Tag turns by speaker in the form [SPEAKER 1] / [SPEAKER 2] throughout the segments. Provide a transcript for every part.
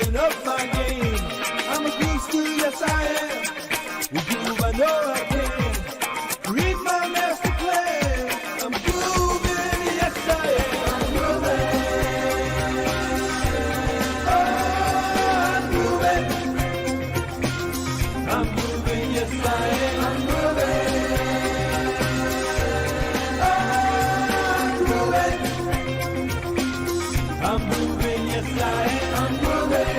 [SPEAKER 1] stepping up my game. I'm a groove student, yes I am. With groove I know I can. Read my master plan. I'm grooving, yes I am. I'm grooving. Oh, I'm grooving, yes I am. I'm grooving. I'm moving, yes I am. I'm moving.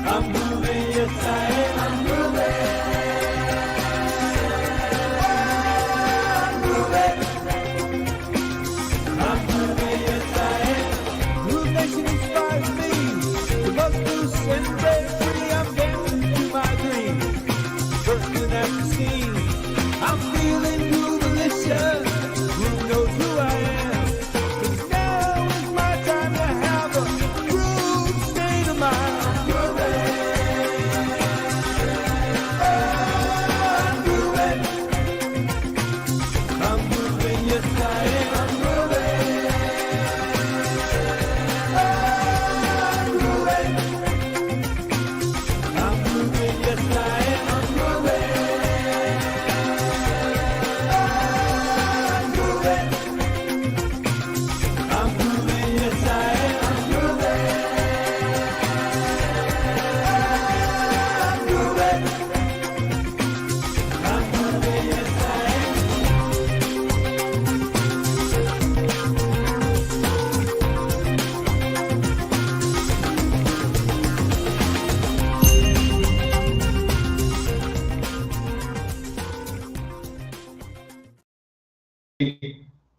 [SPEAKER 1] I'm moving, yes I am. I'm moving. I'm moving, yes I am. Groove Nation inspires me to bust loose and break free. I'm dancing through my dreams, bursting at the seams. I'm feeling groove-alicious. Groove knows who I am. 'Cause now is my time to have a groove state of mind. I'm grooving. Oh, I'm grooving. I'm grooving, yes I am. I'm grooving. Oh, I'm grooving. I'm grooving, yes I am. I'm grooving.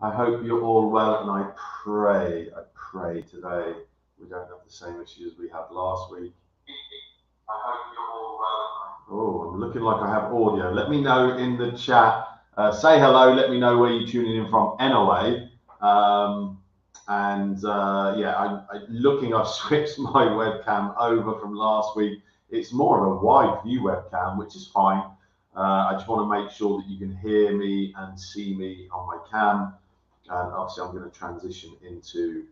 [SPEAKER 2] I hope you're all well, and I pray today we don't have the same issues we had last week. I hope you're all well. Oh, I'm looking like I have audio. Let me know in the chat. Say hello. Let me know where you're tuning in from anyway. Yeah, I've switched my webcam over from last week. It's more of a wide view webcam, which is fine. I just want to make sure that you can hear me and see me on my cam. And obviously I'm going to transition into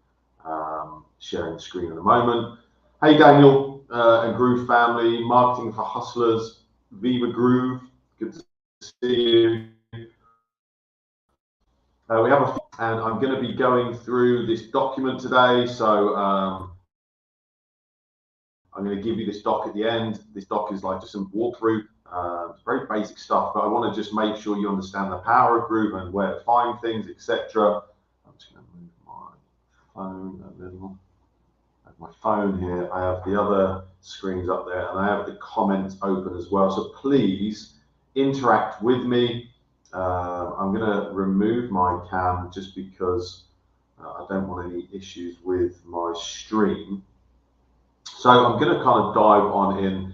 [SPEAKER 2] sharing the screen in a moment. Hey Daniel and Groove family, marketing for hustlers, Viva Groove, good to see you. We have and I'm going to be going through this document today. So I'm going to give you this doc at the end. This doc is like just some walkthrough. It's very basic stuff, but I want to just make sure you understand the power of Groove and where to find things, etc. I'm just going to move my phone a little. I have my phone here. I have the other screens up there, and I have the comments open as well. So please interact with me. I'm going to remove my cam just because I don't want any issues with my stream. So I'm going to kind of dive on in.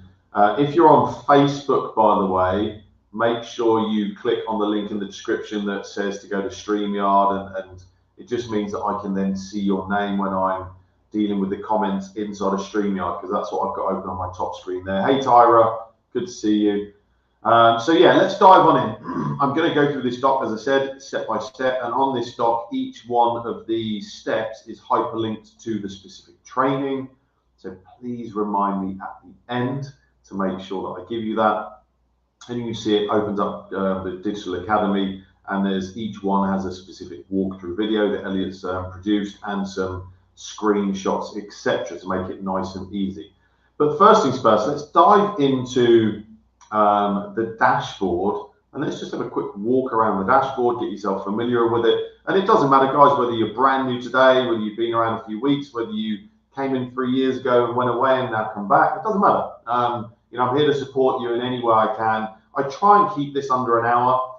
[SPEAKER 2] If you're on Facebook, by the way, make sure you click on the link in the description that says to go to StreamYard, and it just means that I can then see your name when I'm dealing with the comments inside of StreamYard, because that's what I've got open on my top screen there. Hey Tyra, good to see you. So yeah, let's dive on in. I'm going to go through this doc, as I said, step by step, and on this doc, each one of these steps is hyperlinked to the specific training. So please remind me at the end to make sure that I give you that. And you can see it opens up the Digital Academy, and there's each one has a specific walkthrough video that Elliot's produced and some screenshots, etc., to make it nice and easy. But first things first, let's dive into the dashboard, and let's just have a quick walk around the dashboard, get yourself familiar with it. And it doesn't matter, guys, whether you're brand new today, whether you've been around a few weeks, whether you came in 3 years ago and went away and now come back, it doesn't matter. You know, I'm here to support you in any way I can. I try and keep this under an hour.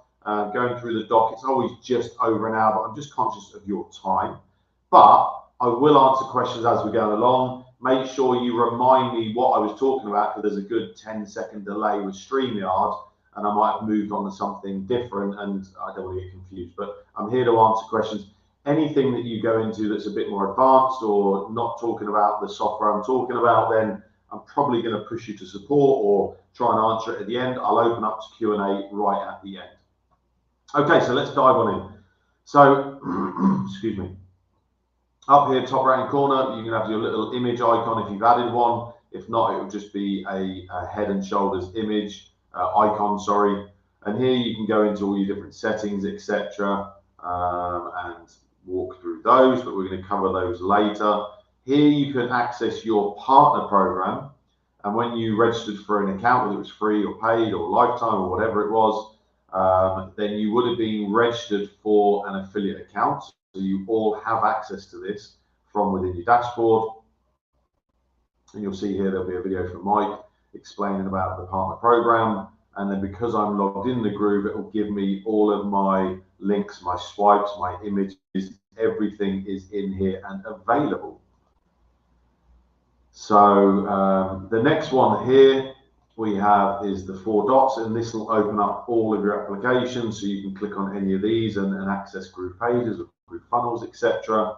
[SPEAKER 2] Going through the doc, it's always just over an hour, but I'm just conscious of your time. But I will answer questions as we go along. Make sure you remind me what I was talking about, because there's a good 10-second delay with StreamYard, and I might have moved on to something different, and I don't want to get confused. But I'm here to answer questions. Anything that you go into that's a bit more advanced or not talking about the software I'm talking about, then I'm probably going to push you to support or try and answer it at the end. I'll open up to Q&A right at the end. Okay, so let's dive on in. So, excuse me. Up here, top right hand corner, you can have your little image icon if you've added one. If not, it will just be a head and shoulders image icon, sorry. And here you can go into all your different settings, etc., and walk through those, but we're going to cover those later. Here you can access your partner program, and when you registered for an account, whether it was free or paid or lifetime or whatever it was, then you would have been registered for an affiliate account. So you all have access to this from within your dashboard. And you'll see here there'll be a video from Mike explaining about the partner program. And then because I'm logged in the Groove, it will give me all of my links, my swipes, my images, everything is in here and available. So the next one here we have is the 4 dots, and this will open up all of your applications. So you can click on any of these and access Groove pages or Groove funnels, etc.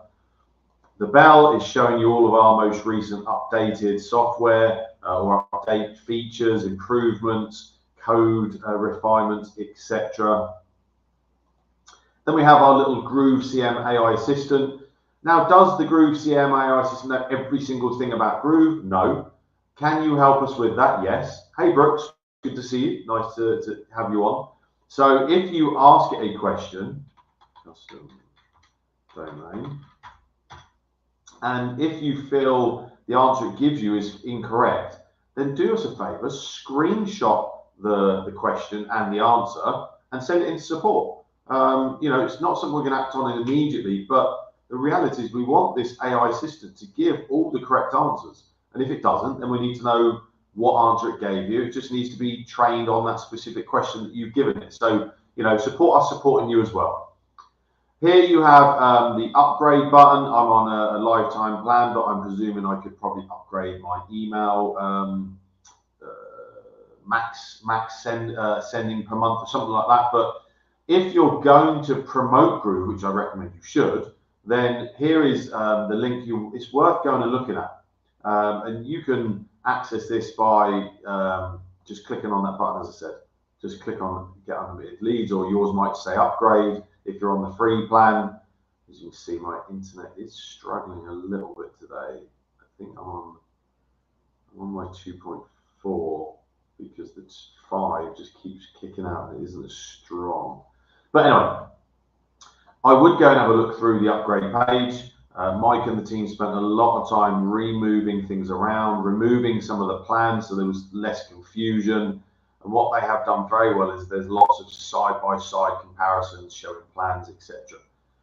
[SPEAKER 2] The bell is showing you all of our most recent updated software or update features, improvements, code refinements, etc. Then we have our little Groove.cm AI assistant. Now, does the Groove.cm AI assistant know every single thing about Groove? No. Can you help us with that? Yes. Hey, Brooks, good to see you. Nice to have you on. So if you ask it a question, custom domain, and if you feel the answer it gives you is incorrect, then do us a favor, screenshot the question and the answer and send it into support. You know, it's not something we're going to act on immediately, but the reality is we want this AI assistant to give all the correct answers. And if it doesn't, then we need to know what answer it gave you. It just needs to be trained on that specific question that you've given it. So, you know, support us supporting you as well. Here you have the upgrade button. I'm on a lifetime plan, but I'm presuming I could probably upgrade my email max sending per month or something like that. But if you're going to promote Groove, which I recommend you should, then here is the link. It's worth going and looking at. And you can access this by just clicking on that button, as I said. Just click on get unlimited leads, or yours might say upgrade if you're on the free plan. As you can see, my internet is struggling a little bit today. I think I'm on my 2.4 because the 5 just keeps kicking out and it isn't as strong. But anyway, I would go and have a look through the upgrade page. Mike and the team spent a lot of time removing things around, removing some of the plans so there was less confusion. And what they have done very well is there's lots of side-by-side comparisons showing plans, etc.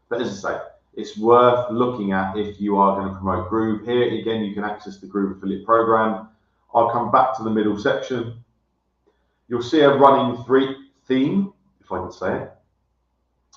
[SPEAKER 2] But as I say, it's worth looking at if you are going to promote Groove. Here, again, you can access the Groove affiliate program. I'll come back to the middle section. You'll see a running theme, if I can say it.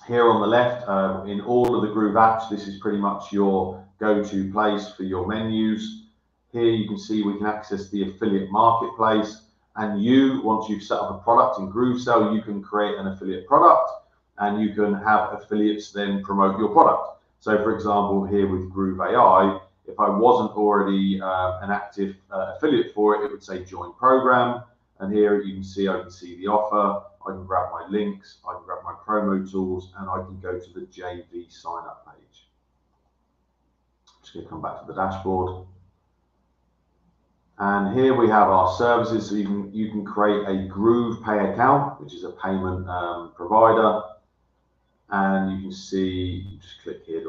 [SPEAKER 2] Here on the left, in all of the Groove apps, this is pretty much your go-to place for your menus. Here you can see we can access the affiliate marketplace. And once you've set up a product in GrooveSell, you can create an affiliate product and you can have affiliates then promote your product. So for example, here with Groove AI, if I wasn't already an active affiliate for it, it would say join program. And here you can see, I can see the offer, I can grab my links, I can grab my promo tools, and I can go to the JV sign up page. I'm just going to come back to the dashboard. And here we have our services. So you can create a Groove Pay account, which is a payment provider. And you can see, you just click here.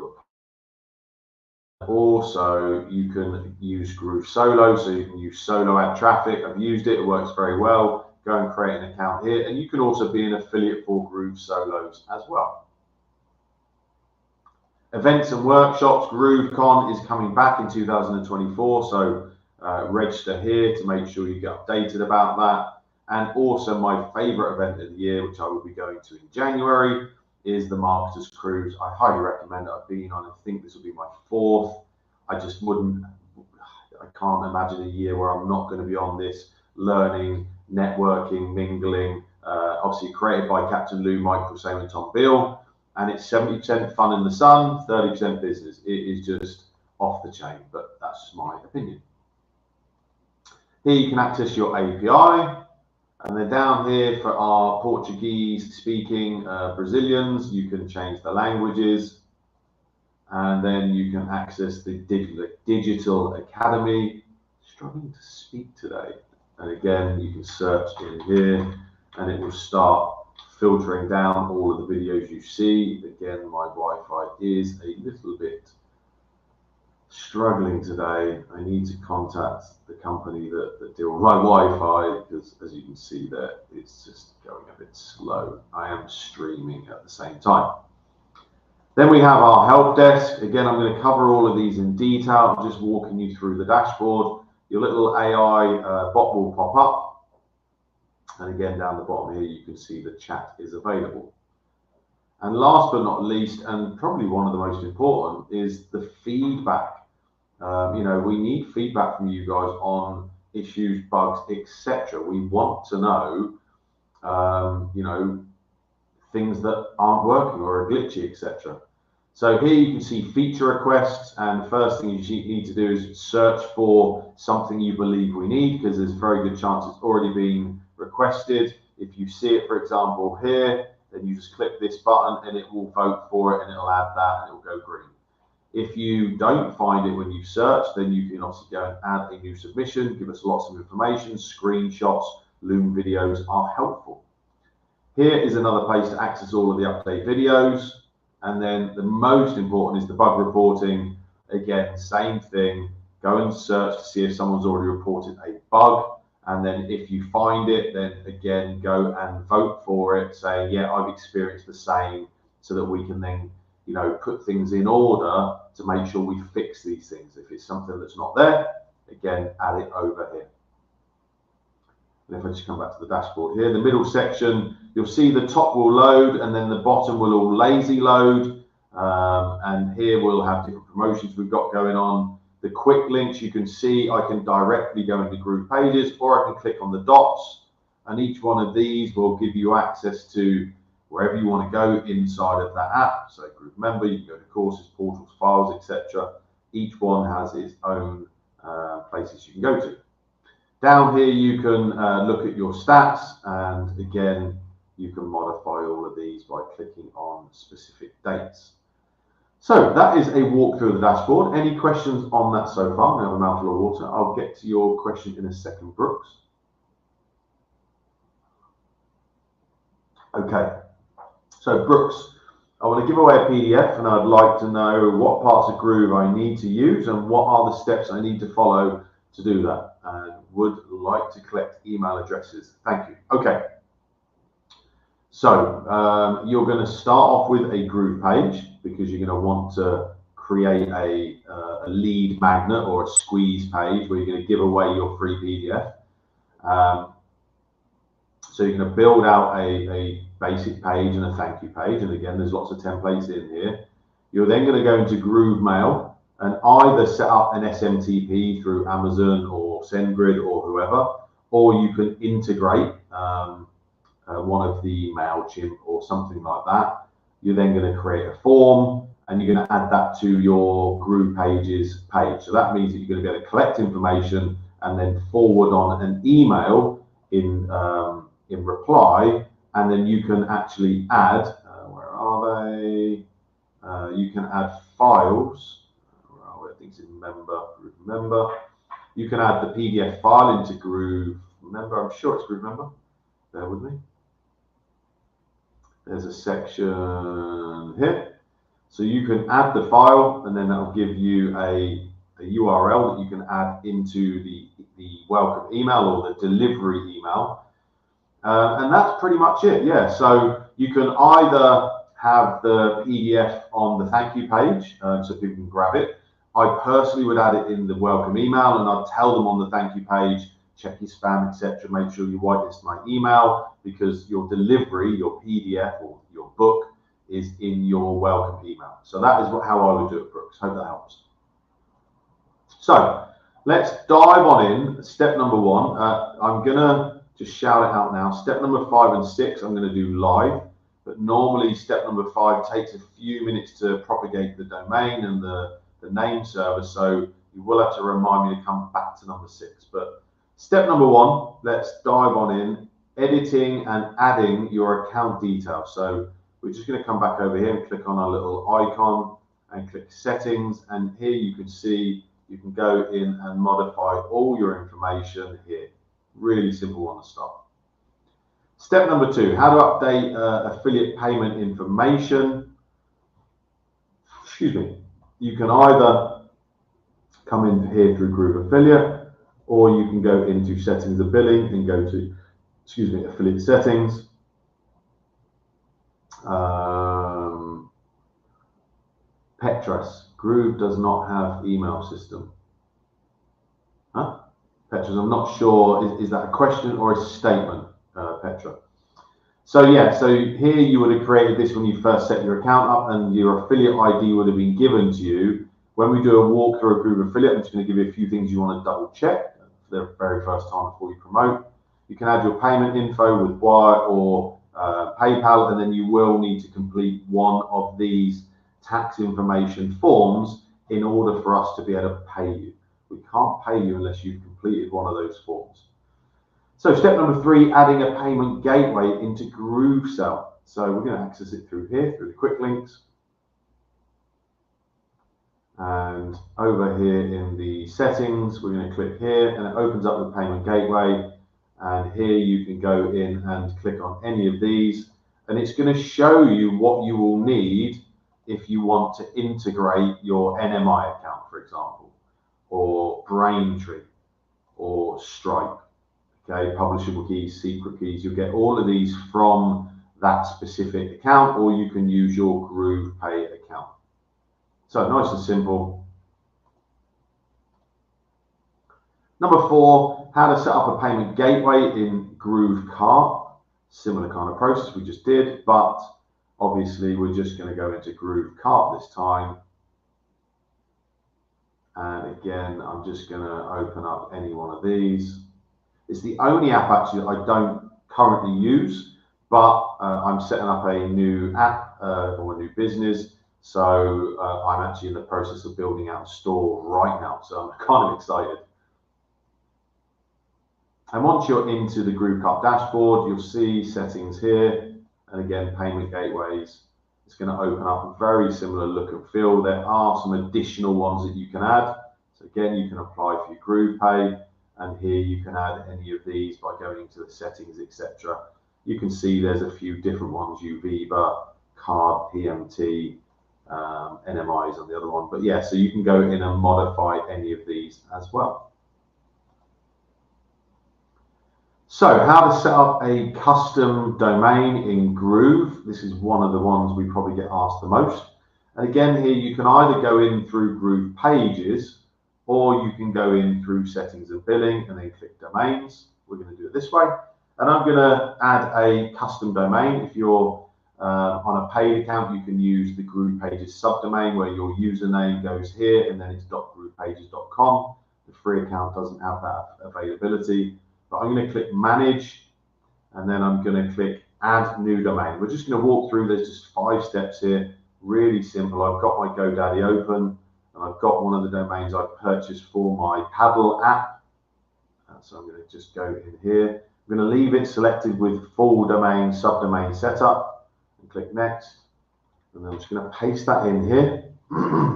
[SPEAKER 2] Also, you can use Groove Solo, so you can use Solo ad traffic. I've used it, it works very well. Go and create an account here. And you can also be an affiliate for Groove Solos as well. Events and workshops, GrooveCon is coming back in 2024. So register here to make sure you get updated about that. And also my favorite event of the year, which I will be going to in January, is the Marketers Cruise. I highly recommend it. I've been on, I think this will be my 4th. I can't imagine a year where I'm not going to be on this, learning, networking, mingling, obviously created by Captain Lou, Michael Same and Tom Beale. And it's 70% fun in the sun, 30% business. It is just off the chain, but that's my opinion. Here you can access your API. And then down here for our Portuguese speaking Brazilians, you can change the languages. And then you can access the digital academy. Struggling to speak today. And again, you can search in here and it will start filtering down all of the videos you see. Again, my Wi-Fi is a little bit struggling today. I need to contact the company that deal with my Wi-Fi, because as you can see there, it's just going a bit slow. I am streaming at the same time. Then we have our help desk. Again, I'm going to cover all of these in detail. I'm just walking you through the dashboard. Your little AI bot will pop up. And again, down the bottom here, you can see the chat is available. And last but not least, and probably one of the most important, is the feedback. You know, we need feedback from you guys on issues, bugs, etc. We want to know, you know, things that aren't working or are glitchy, etc. So here you can see feature requests, and the first thing you need to do is search for something you believe we need, because there's a very good chance it's already been requested. If you see it, for example, here, then you just click this button and it will vote for it and it'll add that and it will go green. If you don't find it when you search, then you can obviously go and add a new submission, give us lots of information. Screenshots, Loom videos are helpful. Here is another place to access all of the update videos. And then the most important is the bug reporting. Again, same thing. Go and search to see if someone's already reported a bug. And then if you find it, then again, go and vote for it, saying, yeah, I've experienced the same, so that we can then, you know, put things in order to make sure we fix these things. If it's something that's not there, again, add it over here. And if I just come back to the dashboard here, the middle section, you'll see the top will load and then the bottom will all lazy load. And here we'll have different promotions we've got going on. The quick links, you can see I can directly go into Groove pages, or I can click on the dots, and each one of these will give you access to wherever you want to go inside of that app. So Groove Member, you can go to courses, portals, files, etc. Each one has its own places you can go to. Down here, you can look at your stats, and again, you can modify all of these by clicking on specific dates. So that is a walkthrough of the dashboard. Any questions on that so far? I have a mouthful of water. I'll get to your question in a second, Brooks. Okay. So Brooks, I want to give away a PDF, and I'd like to know what parts of Groove I need to use and what are the steps I need to follow to do that. And would like to collect email addresses. Thank you. Okay. So you're going to start off with a Groove page, because you're going to want to create a lead magnet or a squeeze page where you're going to give away your free PDF. So you're going to build out a basic page and a thank you page. And again, there's lots of templates in here. You're then going to go into Groove Mail and either set up an SMTP through Amazon or SendGrid or whoever, or you can integrate one of the MailChimp or something like that. You're then going to create a form and you're going to add that to your Groove pages page. So that means that you're going to be able to collect information and then forward on an email in reply, and then you can actually add, where are they? You can add files. I think it's in Member. You can add the PDF file into Groove Member. I'm sure it's Groove Member. Bear with me. There's a section here. So you can add the file, and then that'll give you a URL that you can add into the welcome email or the delivery email. And that's pretty much it. Yeah. So you can either have the PDF on the thank you page, so people can grab it. I personally would add it in the welcome email, and I'd tell them on the thank you page, check your spam, etc. Make sure you whitelist my email, because your delivery, your PDF or your book is in your welcome email. So that is how I would do it, Brooks. Hope that helps. So let's dive on in. Step number one, I'm going to just shout it out now. Step number 5 and 6, I'm going to do live. But normally step number 5 takes a few minutes to propagate the domain and the name server. So you will have to remind me to come back to number 6. But step number 1, let's dive on in. editing and adding your account details. So we're just going to come back over here and click on our little icon and click settings, and here you can see you can go in and modify all your information here. Really simple one to start. Step number 2, how to update affiliate payment information. Excuse me. You can either come in here through Groove Affiliate, or you can go into settings and billing and go to, excuse me, affiliate settings. Petras, Groove does not have email system. Huh? Petras, I'm not sure, is that a question or a statement, Petra? So yeah, so here you would have created this when you first set your account up, and your affiliate ID would have been given to you. When we do a walkthrough of Groove Affiliate, I'm just going to give you a few things you want to double check for the very first time before you promote. You can add your payment info with Wire or PayPal, and then you will need to complete one of these tax information forms in order for us to be able to pay you. We can't pay you unless you've completed one of those forms. So step number 3, adding a payment gateway into GrooveSell. So we're going to access it through here, through the quick links. And over here in the settings, we're going to click here, and it opens up the payment gateway. And here you can go in and click on any of these, and it's going to show you what you will need if you want to integrate your NMI account, for example, or Braintree, or Stripe. Okay, publishable keys, secret keys. You'll get all of these from that specific account, or you can use your Groove Pay account. So nice and simple. Number 4, how to set up a payment gateway in Groove Cart. Similar kind of process we just did, but obviously we're just going to go into Groove Cart this time. And again, I'm just going to open up any one of these. It's the only app actually that I don't currently use, but I'm setting up a new app or a new business. So I'm actually in the process of building out a store right now. So I'm kind of excited. And once you're into the Groove Cart dashboard, you'll see settings here. And again, payment gateways. It's going to open up a very similar look and feel. There are some additional ones that you can add. So again, you can apply for your Groove Pay. And here you can add any of these by going into the settings, etc. You can see there's a few different ones, Uviva, Card, PMT, NMIs on the other one. But yeah, so you can go in and modify any of these as well. So how to set up a custom domain in Groove. This is one of the ones we probably get asked the most. And again, here you can either go in through Groove Pages, or you can go in through settings and billing and then click domains. We're going to do it this way. And I'm going to add a custom domain. If you're on a paid account, you can use the Groove Pages subdomain where your username goes here and then it's .groovepages.com. The free account doesn't have that availability. But I'm going to click manage, and then I'm going to click add new domain. We're just going to walk through, there's just 5 steps here. Really simple. I've got my GoDaddy open. And I've got one of the domains I've purchased for my paddle app. So I'm going to just go in here. I'm going to leave it selected with full domain, subdomain setup, and click next. And then I'm just going to paste that in here.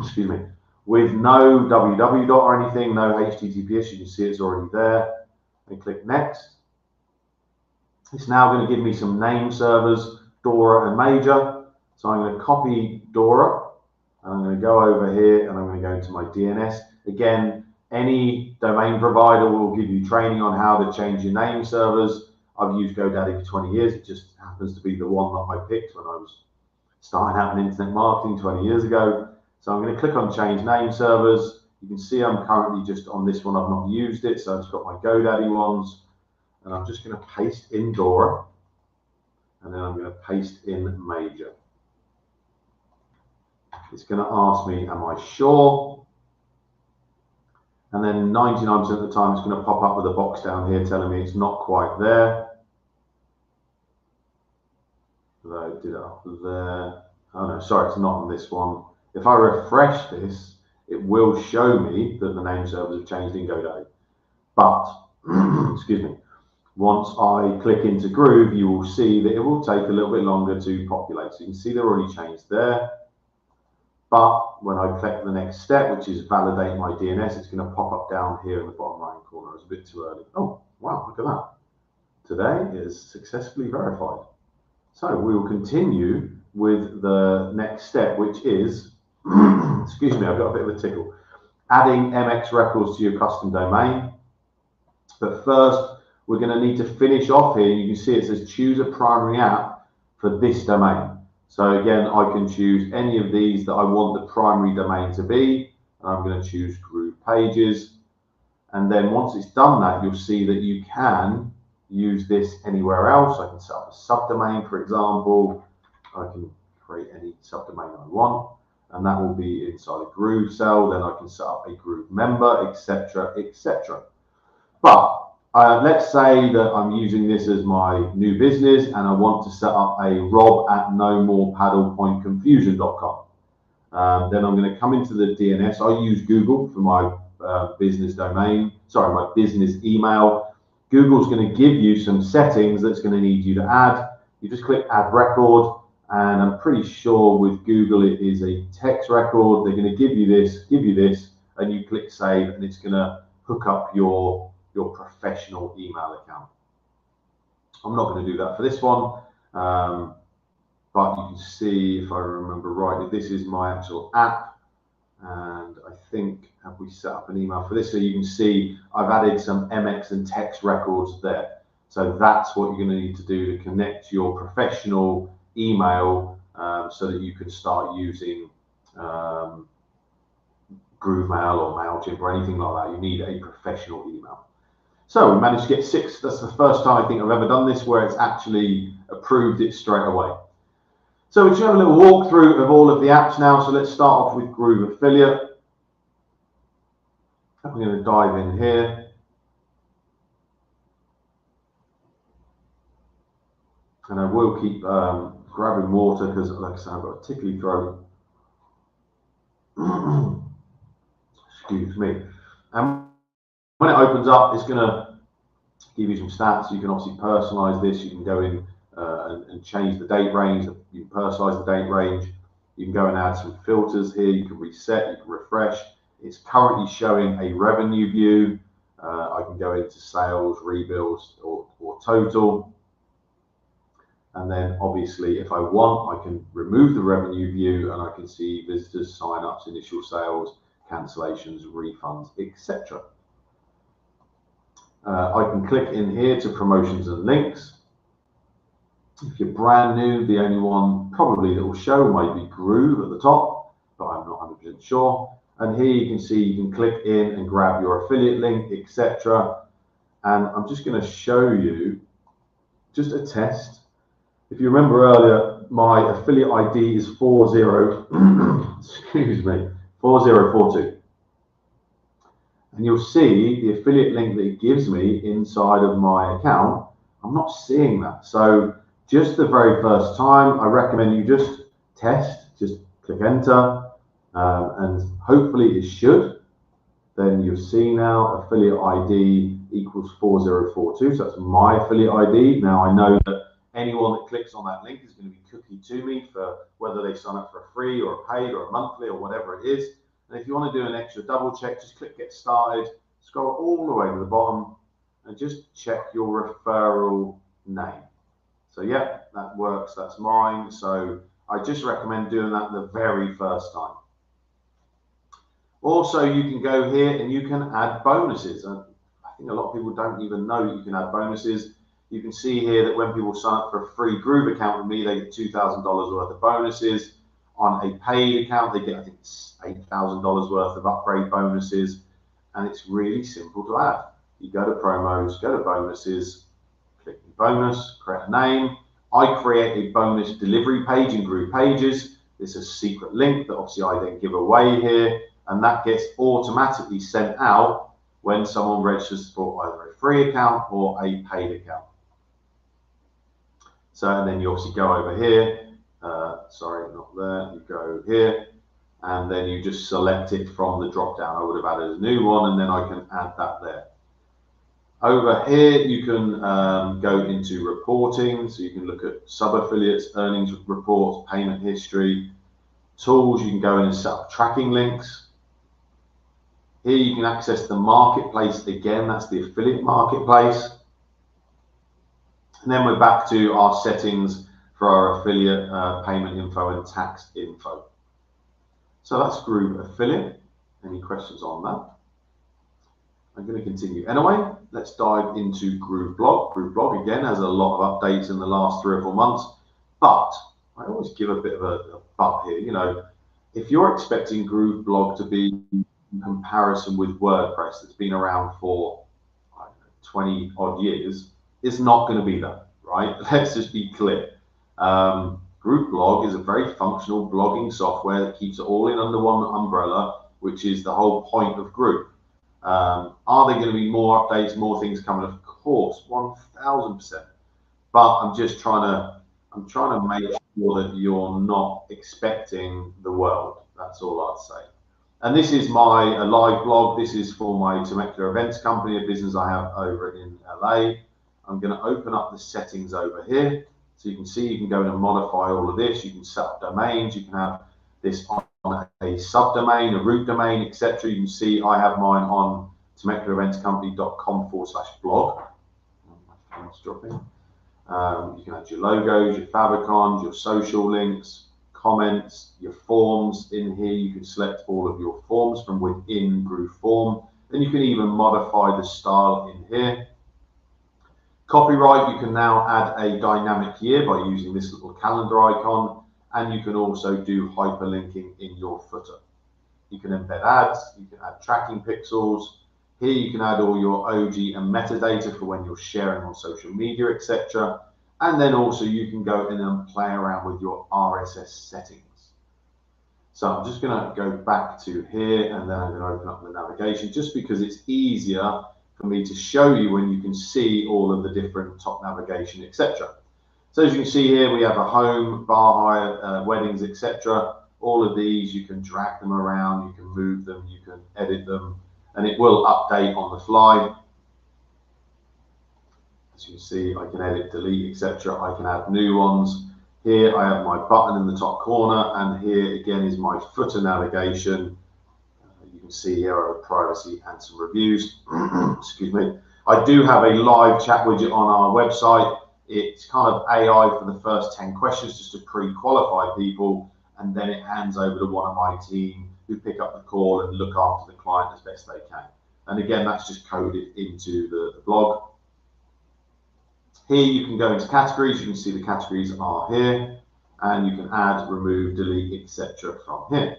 [SPEAKER 2] Excuse me. With no www or anything, no HTTPS. You can see it's already there. And click next. It's now going to give me some name servers, Dora and Major. So I'm going to copy Dora. I'm going to go over here and I'm going to go into my DNS. Again, any domain provider will give you training on how to change your name servers. I've used GoDaddy for 20 years. It just happens to be the one that I picked when I was starting out in internet marketing 20 years ago. So I'm going to click on change name servers. You can see I'm currently just on this one. I've not used it. So I've just got my GoDaddy ones. And I'm just going to paste in Dora. And then I'm going to paste in Major. It's going to ask me, am I sure? And then 99% of the time, it's going to pop up with a box down here telling me it's not quite there. Although it did it up there. Oh no, sorry, it's not on this one. If I refresh this, it will show me that the name servers have changed in GoDaddy. But, excuse me, once I click into Groove, you will see that it will take a little bit longer to populate. So you can see they're already changed there. But when I click the next step, which is validate my DNS, it's going to pop up down here in the bottom right corner. It's a bit too early. Oh, wow, look at that. Today is successfully verified. So we will continue with the next step, which is, excuse me, I've got a bit of a tickle, adding MX records to your custom domain. But first, we're going to need to finish off here. You can see it says choose a primary app for this domain. So again, I can choose any of these that I want the primary domain to be. I'm going to choose Groove Pages. And then once it's done that, you'll see that you can use this anywhere else. I can set up a subdomain, for example. I can create any subdomain I want, and that will be inside a GrooveSell. Then I can set up a Groove member, etc., etc. But let's say that I'm using this as my new business and I want to set up a rob@nomorepaddlepointconfusion.com. Then I'm going to come into the DNS. I use Google for my business domain, sorry, my business email. Google's going to give you some settings that's going to need you to add. You just click add record, and I'm pretty sure with Google it is a text record. They're going to give you this, and you click save, and it's going to hook up your professional email account. I'm not going to do that for this one, but you can see, if I remember rightly, this is my actual app, and I think, have we set up an email for this? So you can see I've added some MX and text records there. So that's what you're going to need to do to connect your professional email so that you can start using GrooveMail or MailChimp or anything like that. You need a professional email. So we managed to get 6. That's the first time I think I've ever done this where it's actually approved it straight away. So we're just going to have a little walkthrough of all of the apps now. So let's start off with Groove Affiliate. I'm going to dive in here. And I will keep grabbing water because, like I said, I've got a tickly throat. Excuse me. And when it opens up, it's going to give you some stats. You can obviously personalize this. You can go in and change the date range. You can personalize the date range. You can go and add some filters here. You can reset. You can refresh. It's currently showing a revenue view. I can go into sales, rebills, or total. And then obviously, if I want, I can remove the revenue view and I can see visitors, sign-ups, initial sales, cancellations, refunds, etc. I can click in here to promotions and links. If you're brand new, the only one probably that will show might be Groove at the top, but I'm not 100% sure. And here you can see you can click in and grab your affiliate link, etc. And I'm just going to show you just a test. If you remember earlier, my affiliate ID is 4042. And you'll see the affiliate link that it gives me inside of my account. I'm not seeing that. So just the very first time, I recommend you just test, just click enter, and hopefully it should. Then you'll see now affiliate ID equals 4042. So that's my affiliate ID. Now I know that anyone that clicks on that link is going to be cookied to me for whether they sign up for a free or a paid or a monthly or whatever it is. And if you want to do an extra double check, just click get started, scroll all the way to the bottom and just check your referral name. So yeah, that works, that's mine. So I just recommend doing that the very first time. Also, you can go here and you can add bonuses. And I think a lot of people don't even know that you can add bonuses. You can see here that when people sign up for a free Groove account with me, they get $2,000 worth of bonuses. On a paid account, they get, I think, $8,000 worth of upgrade bonuses. And it's really simple to add. You go to promos, go to bonuses, click the bonus, create a name. I create a bonus delivery page in Groove Pages. It's a secret link that obviously I then give away here. And that gets automatically sent out when someone registers for either a free account or a paid account. So, and then you obviously go over here, sorry, not there, you go here, and then you just select it from the drop down. I would have added a new one, and then I can add that there. Over here, you can go into reporting. So you can look at sub-affiliates, earnings reports, payment history, tools. You can go in and set up tracking links. Here you can access the marketplace again. That's the affiliate marketplace. And then we're back to our settings for our affiliate payment info and tax info. So that's Groove Affiliate. Any questions on that? I'm going to continue. Anyway, let's dive into Groove Blog. Groove Blog, again, has a lot of updates in the last 3 or 4 months. But I always give a bit of a but here. You know, if you're expecting Groove Blog to be in comparison with WordPress that's been around for, I don't know, 20 odd years, it's not going to be that, right? Let's just be clear. Groove Blog is a very functional blogging software that keeps it all in under one umbrella, which is the whole point of Groove. Are there going to be more updates, more things coming? Of course, 1000%. But I'm just trying to make sure that you're not expecting the world. That's all I'd say. And this is my live blog. This is for my Temecula events company, a business I have over in LA. I'm going to open up the settings over here. So you can see you can go in and modify all of this. You can set up domains. You can have this on a subdomain, a root domain, etc. You can see I have mine on temeculaeventscompany.com/blog. My phone's dropping. You can add your logos, your favicons, your social links, comments, your forms in here. You can select all of your forms from within Groove Form. Then you can even modify the style in here. Copyright, you can now add a dynamic year by using this little calendar icon, and you can also do hyperlinking in your footer. You can embed ads, you can add tracking pixels. Here you can add all your OG and metadata for when you're sharing on social media, etc. And then also you can go in and play around with your RSS settings. So I'm just going to go back to here, and then I'm going to open up the navigation just because it's easier for me to show you when you can see all of the different top navigation, etc. So as you can see here, we have a home, bar hire, weddings, etc. All of these, you can drag them around, you can move them, you can edit them, and it will update on the fly. As you can see, I can edit, delete, etc. I can add new ones. Here I have my button in the top corner, and here again is my footer navigation. You can see here our privacy and some reviews. Excuse me. I do have a live chat widget on our website. It's kind of AI for the first 10 questions just to pre-qualify people, and then it hands over to one of my team who pick up the call and look after the client as best they can. And again, that's just coded into the blog. Here you can go into categories. You can see the categories are here, and you can add, remove, delete, etc. from here.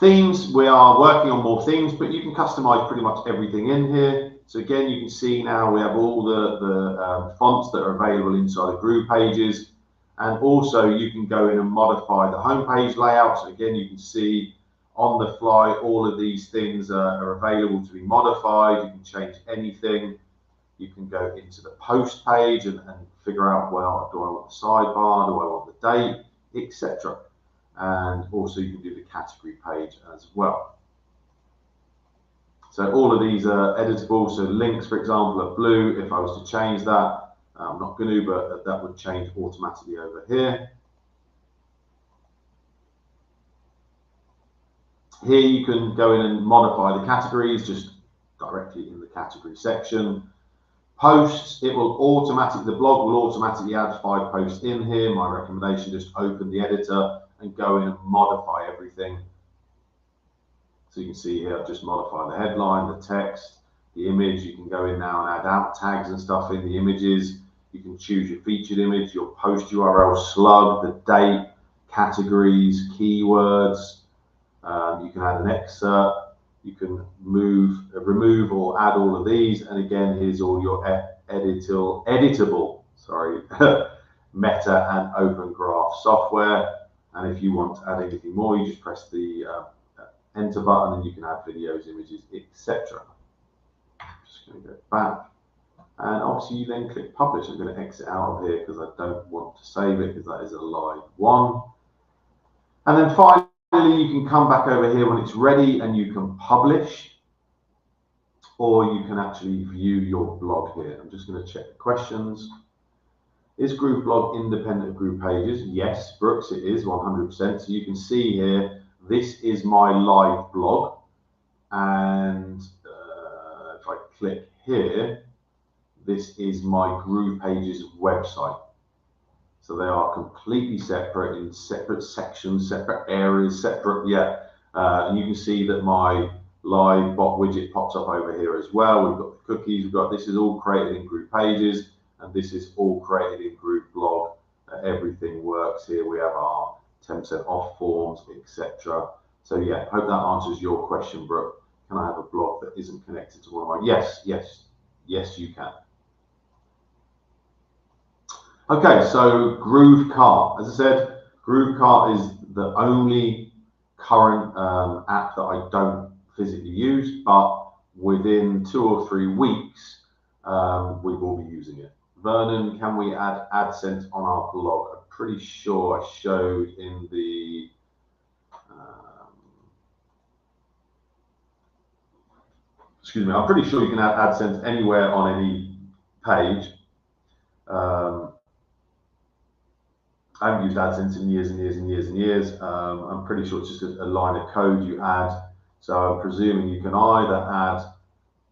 [SPEAKER 2] Themes, we are working on more themes, but you can customize pretty much everything in here. So again, you can see now we have all the fonts that are available inside the Groove pages, and also you can go in and modify the homepage layout. So again, you can see on the fly all of these things are available to be modified. You can change anything. You can go into the post page and figure out, well, do I want the sidebar, do I want the date, etc. And also you can do the category page as well. So all of these are editable. So links, for example, are blue. If I was to change that, I'm not going to, but that would change automatically over here. Here you can go in and modify the categories just directly in the category section. Posts, it will automatically, the blog will automatically add 5 posts in here. My recommendation, just open the editor and go in and modify everything. So you can see here, I've just modified the headline, the text, the image. You can go in now and add out tags and stuff in the images. You can choose your featured image, your post URL, slug, the date, categories, keywords. You can add an excerpt. You can remove or add all of these. And again, here's all your editable meta and open graph software. And if you want to add anything more, you just press the enter button and you can add videos, images, etc. Just going to go back. And obviously you then click publish. I'm going to exit out of here because I don't want to save it because that is a live one. And then finally, you can come back over here when it's ready and you can publish. or you can actually view your blog here. I'm just going to check the questions. Is Groove blog independent of Groove pages? Yes, Brooks, it is 100%. So you can see here, this is my live blog. And if I click here, this is my Groove pages website. So they are completely separate in separate sections, separate areas, separate, and you can see that my live bot widget pops up over here as well. We've got the cookies, this is all created in Groove pages, and this is all created in Groove blog. Everything works here. We have our 10% off forms, etc. So yeah, hope that answers your question, Brooke. Can I have a blog that isn't connected to one of my? Yes, you can. Okay, so Groove Cart. As I said, Groove Cart is the only current app that I don't physically use, but within 2 or 3 weeks, we will be using it. Vernon, can we add AdSense on our blog? I'm pretty sure I showed in the I'm pretty sure you can add AdSense anywhere on any page. I haven't used AdSense in years and years and years and years. I'm pretty sure it's just a line of code you add. So I'm presuming you can either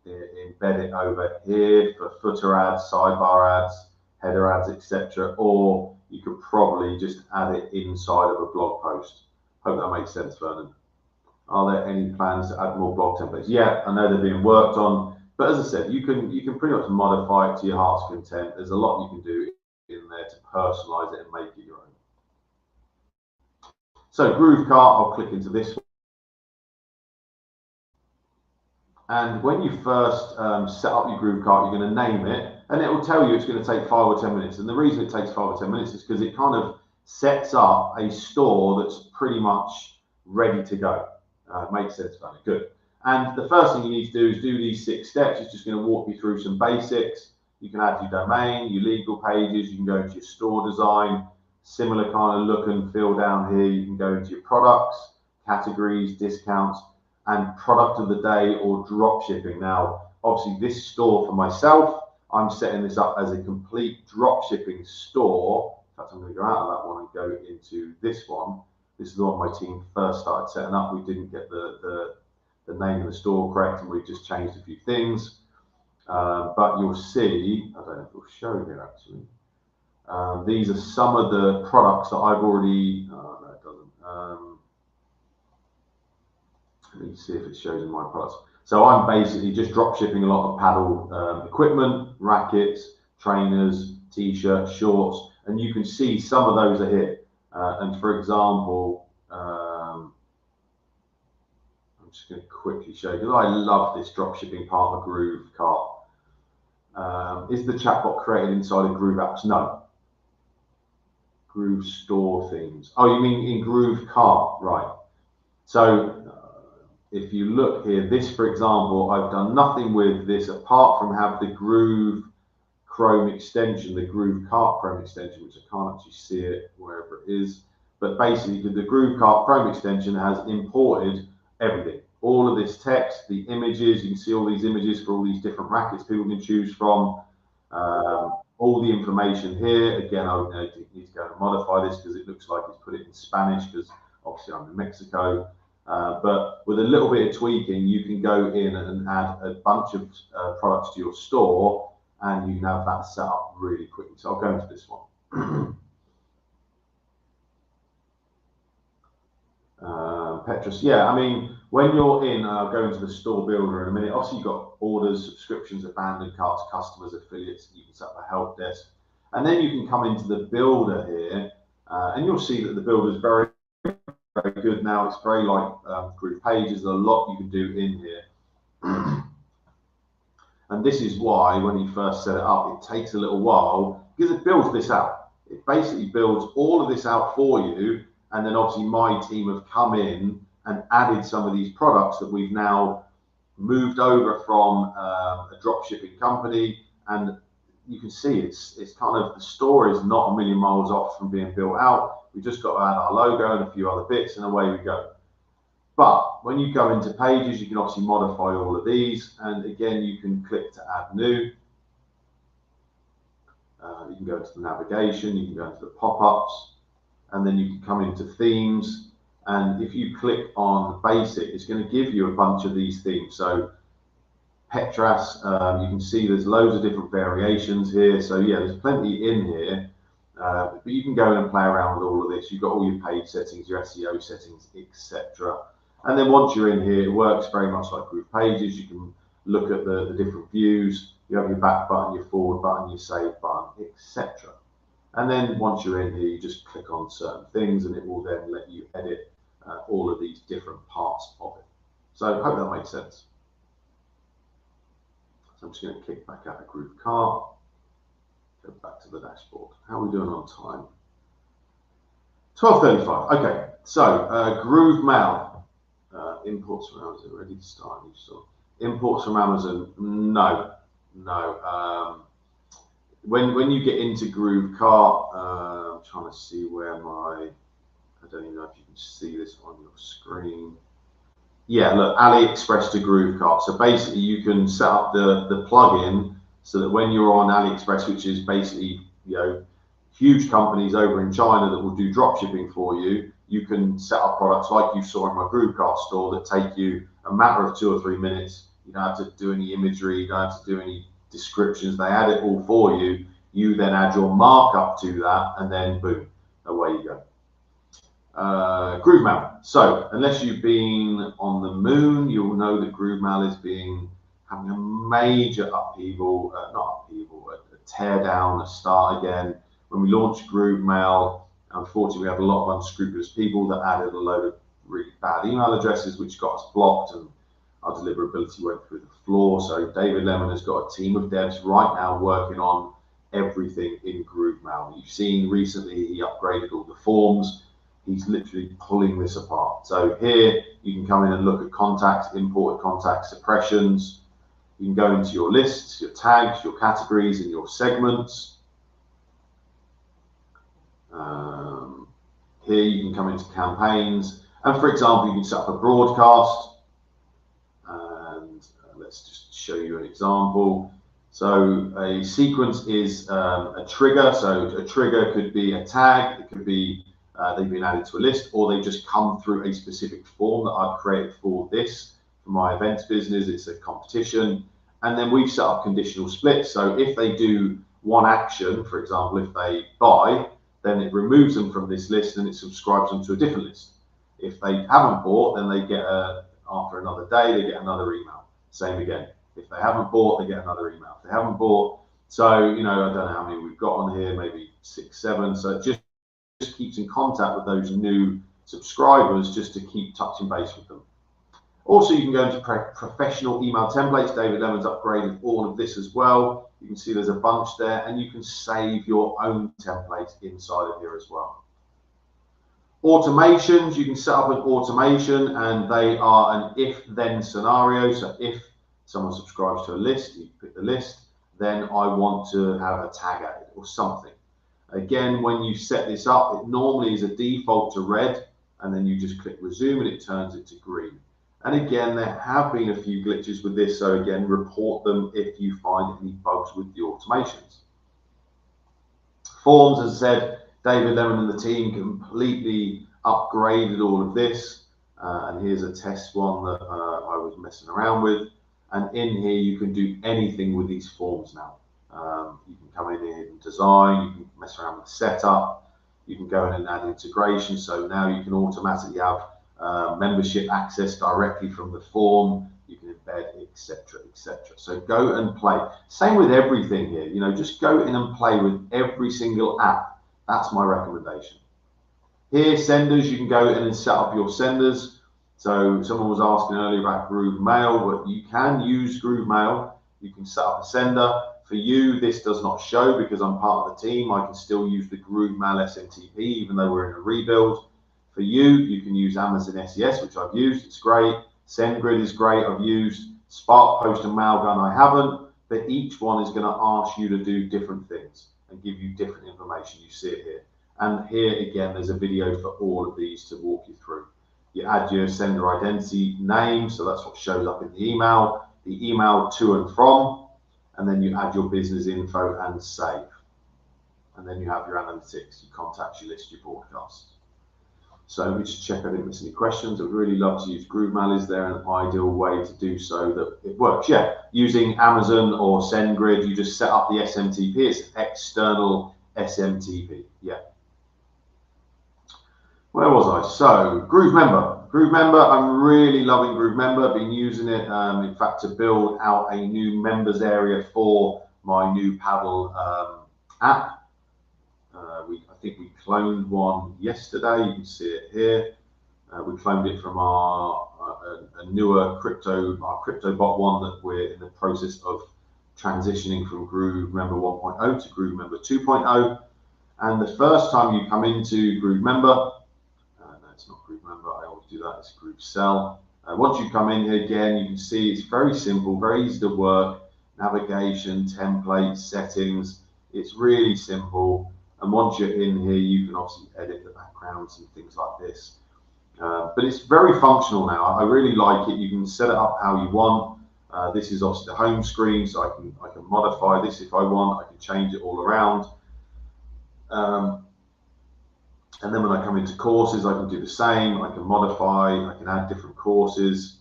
[SPEAKER 2] embed it over here for footer ads, sidebar ads, header ads, etc., or you could probably just add it inside of a blog post. Hope that makes sense, Vernon. Are there any plans to add more blog templates? Yeah, I know they're being worked on, but as I said, you can pretty much modify it to your heart's content. There's a lot you can do in there to personalize it and make it your own. So Groove Cart, I'll click into this one. And when you first set up your Groove Cart, you're going to name it, and it will tell you it's going to take 5 or 10 minutes. And the reason it takes 5 or 10 minutes is because it kind of sets up a store that's pretty much ready to go. Makes sense, Fanny. Good. And the first thing you need to do is do these 6 steps. It's just going to walk you through some basics. You can add your domain, your legal pages. You can go into your store design, similar kind of look and feel down here. You can go into your products, categories, discounts, and product of the day or drop shipping. Now, obviously, this store for myself, I'm setting this up as a complete drop shipping store. In fact, I'm going to go out of that one and go into this one. This is the one my team first started setting up. We didn't get the name of the store correct, and we've just changed a few things. But you'll see, I don't know if it'll show here actually. These are some of the products that I've already, no, it doesn't. Let me see if it shows in my products. So I'm basically just drop shipping a lot of paddle equipment, rackets, trainers, t-shirts, shorts, and you can see some of those are here. And for example, I'm just going to quickly show you, because I love this drop shipping part of Groove Cart. Is the chatbot created inside of Groove apps? No. Groove store themes. Oh, you mean in Groove Cart, right? So if you look here, this, for example, I've done nothing with this apart from have the Groove Chrome extension, the Groove Cart Chrome extension, which I can't actually see it wherever it is. But basically, the Groove Cart Chrome extension has imported everything. All of this text, the images, you can see all these images for all these different rackets people can choose from. All the information here. Again, I would need to go and modify this because it looks like it's put it in Spanish because obviously I'm in Mexico. But with a little bit of tweaking, you can go in and add a bunch of products to your store, and you can have that set up really quickly. So I'll go into this one. Petrus, yeah, I mean, when you're in, I'll go into the store builder in a minute. Obviously, you've got orders, subscriptions, abandoned carts, customers, affiliates. You can set up a help desk, and then you can come into the builder here, and you'll see that the builder is very good now. It's very like Groove pages. There's a lot you can do in here. And this is why when you first set it up, it takes a little while because it builds this out. It basically builds all of this out for you. And then obviously my team have come in and added some of these products that we've now moved over from a drop shipping company. And you can see it's kind of, the store is not a million miles off from being built out. We just got to add our logo and a few other bits, and away we go. But when you go into pages, you can obviously modify all of these. And again, you can click to add new. You can go into the navigation, you can go into the pop-ups, and then you can come into themes. And if you click on basic, it's going to give you a bunch of these themes. So Petras, you can see there's loads of different variations here. So yeah, there's plenty in here, but you can go in and play around with all of this. You've got all your page settings, your SEO settings, etc. And then once you're in here, it works very much like Groove Pages. You can look at the different views. You have your back button, your forward button, your save button, etc. And then once you're in here, you just click on certain things and it will then let you edit all of these different parts of it. So I hope that makes sense. So I'm just going to kick back out of Groove Cart, go back to the dashboard. How are we doing on time? 12:35. Okay, so GrooveMail. Imports from Amazon, ready to start new store. Imports from Amazon, no. When you get into Groove Cart, I'm trying to see where I don't even know if you can see this on your screen. Yeah, look, AliExpress to Groove Cart. So basically you can set up the plugin so that when you're on AliExpress, which is basically, huge companies over in China that will do drop shipping for you, you can set up products like you saw in my Groove Cart store that take you a matter of 2 or 3 minutes. You don't have to do any imagery, you don't have to do any descriptions. They add it all for you. You then add your markup to that, and then boom, away you go. GrooveMail. So unless you've been on the moon, you'll know that GrooveMail is having a major upheaval, a tear down, a start again. When we launched GrooveMail, unfortunately, we had a lot of unscrupulous people that added a load of really bad email addresses, which got us blocked, and our deliverability went through the floor. So David Lemon has got a team of devs right now working on everything in GrooveMail. You've seen recently he upgraded all the forms. He's literally pulling this apart. So here you can come in and look at contacts, imported contacts, suppressions. You can go into your lists, your tags, your categories, and your segments. Here you can come into campaigns, and for example, you can set up a broadcast. And let's just show you an example. So a sequence is a trigger. So a trigger could be a tag. It could be they've been added to a list, or they just come through a specific form that I've created for this, for my events business. It's a competition. And then we've set up conditional splits. So if they do one action, for example, if they buy, then it removes them from this list and it subscribes them to a different list. If they haven't bought, then they get after another day, they get another email. Same again. If they haven't bought, they get another email. If they haven't bought, so, I don't know how many we've got on here, maybe 6, 7. So it just keeps in contact with those new subscribers just to keep touching base with them. Also, you can go into professional email templates. David Lemon's upgraded all of this as well. You can see there's a bunch there, and you can save your own templates inside of here as well. Automations, you can set up an automation, and they are an if-then scenario. So if someone subscribes to a list, you pick the list, then I want to have a tag added or something. Again, when you set this up, it normally is a default to red, and then you just click resume and it turns it to green. And again, there have been a few glitches with this, so again, report them if you find any bugs with the automations. Forms, as I said, David Lemon and the team completely upgraded all of this. And here's a test one that I was messing around with. And in here, you can do anything with these forms now. You can come in here and design, you can mess around with setup, you can go in and add integration. So now you can automatically have membership access directly from the form, you can embed, etc., etc. So go and play. Same with everything here, just go in and play with every single app. That's my recommendation. Here, senders, you can go in and set up your senders. So someone was asking earlier about GrooveMail, but you can use GrooveMail. You can set up a sender. For you, this does not show because I'm part of the team. I can still use the GrooveMail SMTP, even though we're in a rebuild. For you, you can use Amazon SES, which I've used. It's great. SendGrid is great. I've used Spark Post and Mailgun. I haven't, but each one is going to ask you to do different things and give you different information. You see it here. And here again, there's a video for all of these to walk you through. You add your sender identity name, so that's what shows up in the email to and from, and then you add your business info and save. And then you have your analytics, your contacts, your list, your broadcasts. So we just check I didn't miss any questions. I'd really love to use GrooveMail. Is there an ideal way to do so that it works? Yeah, using Amazon or SendGrid, you just set up the SMTP. It's external SMTP. Yeah. Where was I? So GrooveMember. GrooveMember, I'm really loving GrooveMember. Been using it, in fact, to build out a new members area for my new paddle app. I think we cloned one yesterday. You can see it here. We cloned it from a newer CryptoBot one that we're in the process of transitioning from GrooveMember 1.0 to GrooveMember 2.0. And the first time you come into GrooveMember, no, it's not GrooveMember, I always do that, it's GrooveSell. Once you come in here again, you can see it's very simple, very easy to work. Navigation, templates, settings, it's really simple. And once you're in here, you can obviously edit the backgrounds and things like this. But it's very functional now. I really like it. You can set it up how you want. This is obviously the home screen, so I can modify this if I want. I can change it all around. And then when I come into courses, I can do the same. I can modify. I can add different courses.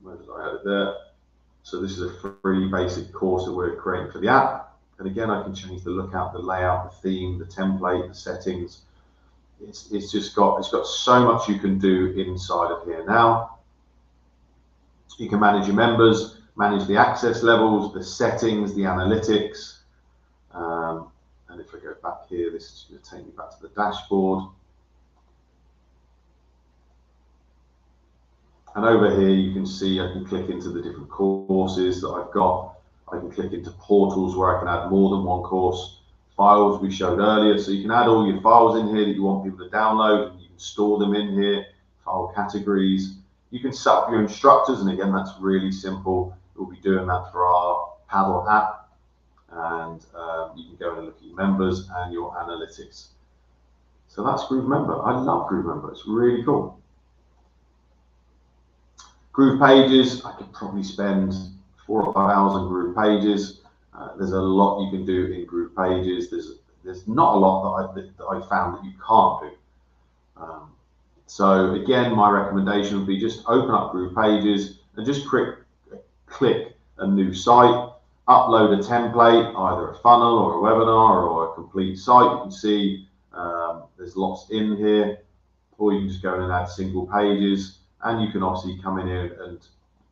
[SPEAKER 2] Where did I add it there? So this is a free basic course that we're creating for the app. And again, I can change the lookout, the layout, the theme, the template, the settings. It's got so much you can do inside of here now. You can manage your members, manage the access levels, the settings, the analytics. And if I go back here, this is going to take me back to the dashboard. And over here, you can see I can click into the different courses that I've got. I can click into portals where I can add more than one course. Files we showed earlier, so you can add all your files in here that you want people to download, and you can store them in here. File categories. You can set up your instructors, and again, that's really simple. We'll be doing that for our paddle app, and you can go and look at your members and your analytics. So that's GrooveMember. I love GrooveMember. It's really cool. Groove pages. I could probably spend 4 or 5 hours on Groove pages. There's a lot you can do in Groove pages. There's not a lot that I found that you can't do. So again, my recommendation would be just open up Groove pages and just click a new site, upload a template, either a funnel or a webinar or a complete site. You can see there's lots in here, or you can just go in and add single pages, and you can obviously come in here and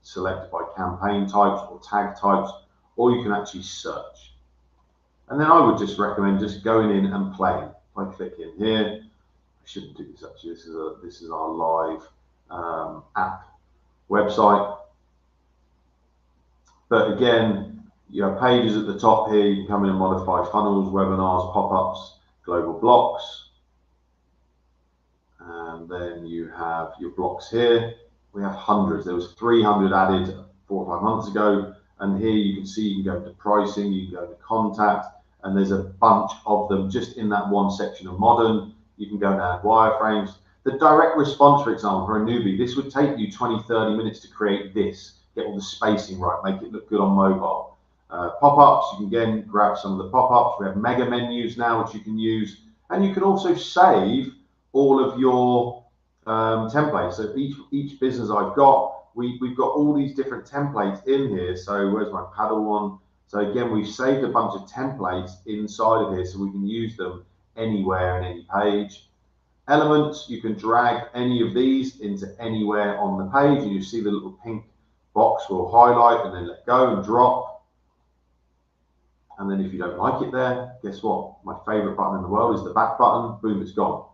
[SPEAKER 2] select by campaign types or tag types, or you can actually search. And then I would just recommend just going in and playing. If I click in here, I shouldn't do this actually. This is our live app website. But again, you have pages at the top here. You can come in and modify funnels, webinars, pop-ups, global blocks, and then you have your blocks here. We have hundreds. There was 300 added 4 or 5 months ago. And here you can see you can go to pricing, you can go to contact, and there's a bunch of them just in that one section of modern. You can go and add wireframes. The direct response, for example, for a newbie, this would take you 20, 30 minutes to create this, get all the spacing right, make it look good on mobile. Pop-ups, you can again grab some of the pop-ups. We have mega menus now, which you can use. And you can also save all of your templates. So each business I've got, we've got all these different templates in here. So where's my paddle one? So again, we've saved a bunch of templates inside of here so we can use them anywhere in any page. Elements, you can drag any of these into anywhere on the page, and you see the little pink box will highlight and then let go and drop. And then if you don't like it there, guess what? My favorite button in the world is the back button. Boom, it's gone.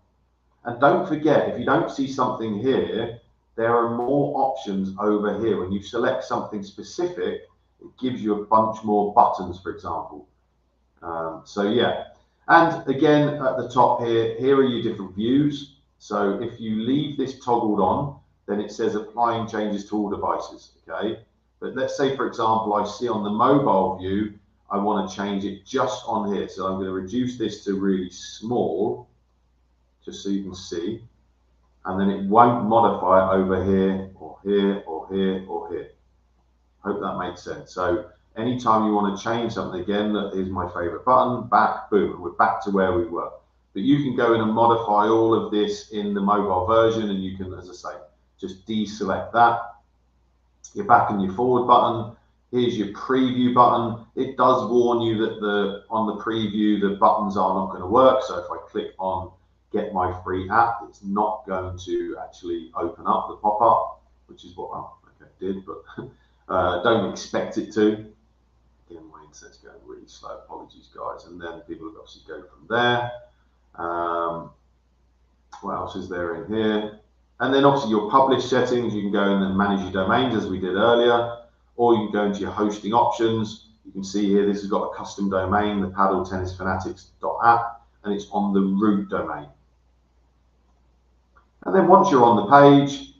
[SPEAKER 2] And don't forget, if you don't see something here, there are more options over here. When you select something specific, it gives you a bunch more buttons, for example. So yeah, and again, at the top here are your different views. So if you leave this toggled on, then it says applying changes to all devices, okay? But let's say, for example, I see on the mobile view, I want to change it just on here. So I'm going to reduce this to really small, just so you can see. and then it won't modify it over here or here or here or here. Hope that makes sense. So anytime you want to change something, again, that is my favorite button, back, boom, and we're back to where we were. But you can go in and modify all of this in the mobile version, and you can, as I say, just deselect that. You're back in your forward button. Here's your preview button. It does warn you that on the preview, the buttons are not going to work. So if I click on Get My Free App, it's not going to actually open up the pop-up, which is what I did, but don't expect it to. Again, my internet's going really slow. Apologies, guys. And then people will obviously go from there. What else is there in here? And then obviously your publish settings, you can go in and manage your domains as we did earlier, or you can go into your hosting options. You can see here, this has got a custom domain, the paddletennisfanatics.app, and it's on the root domain. And then once you're on the page,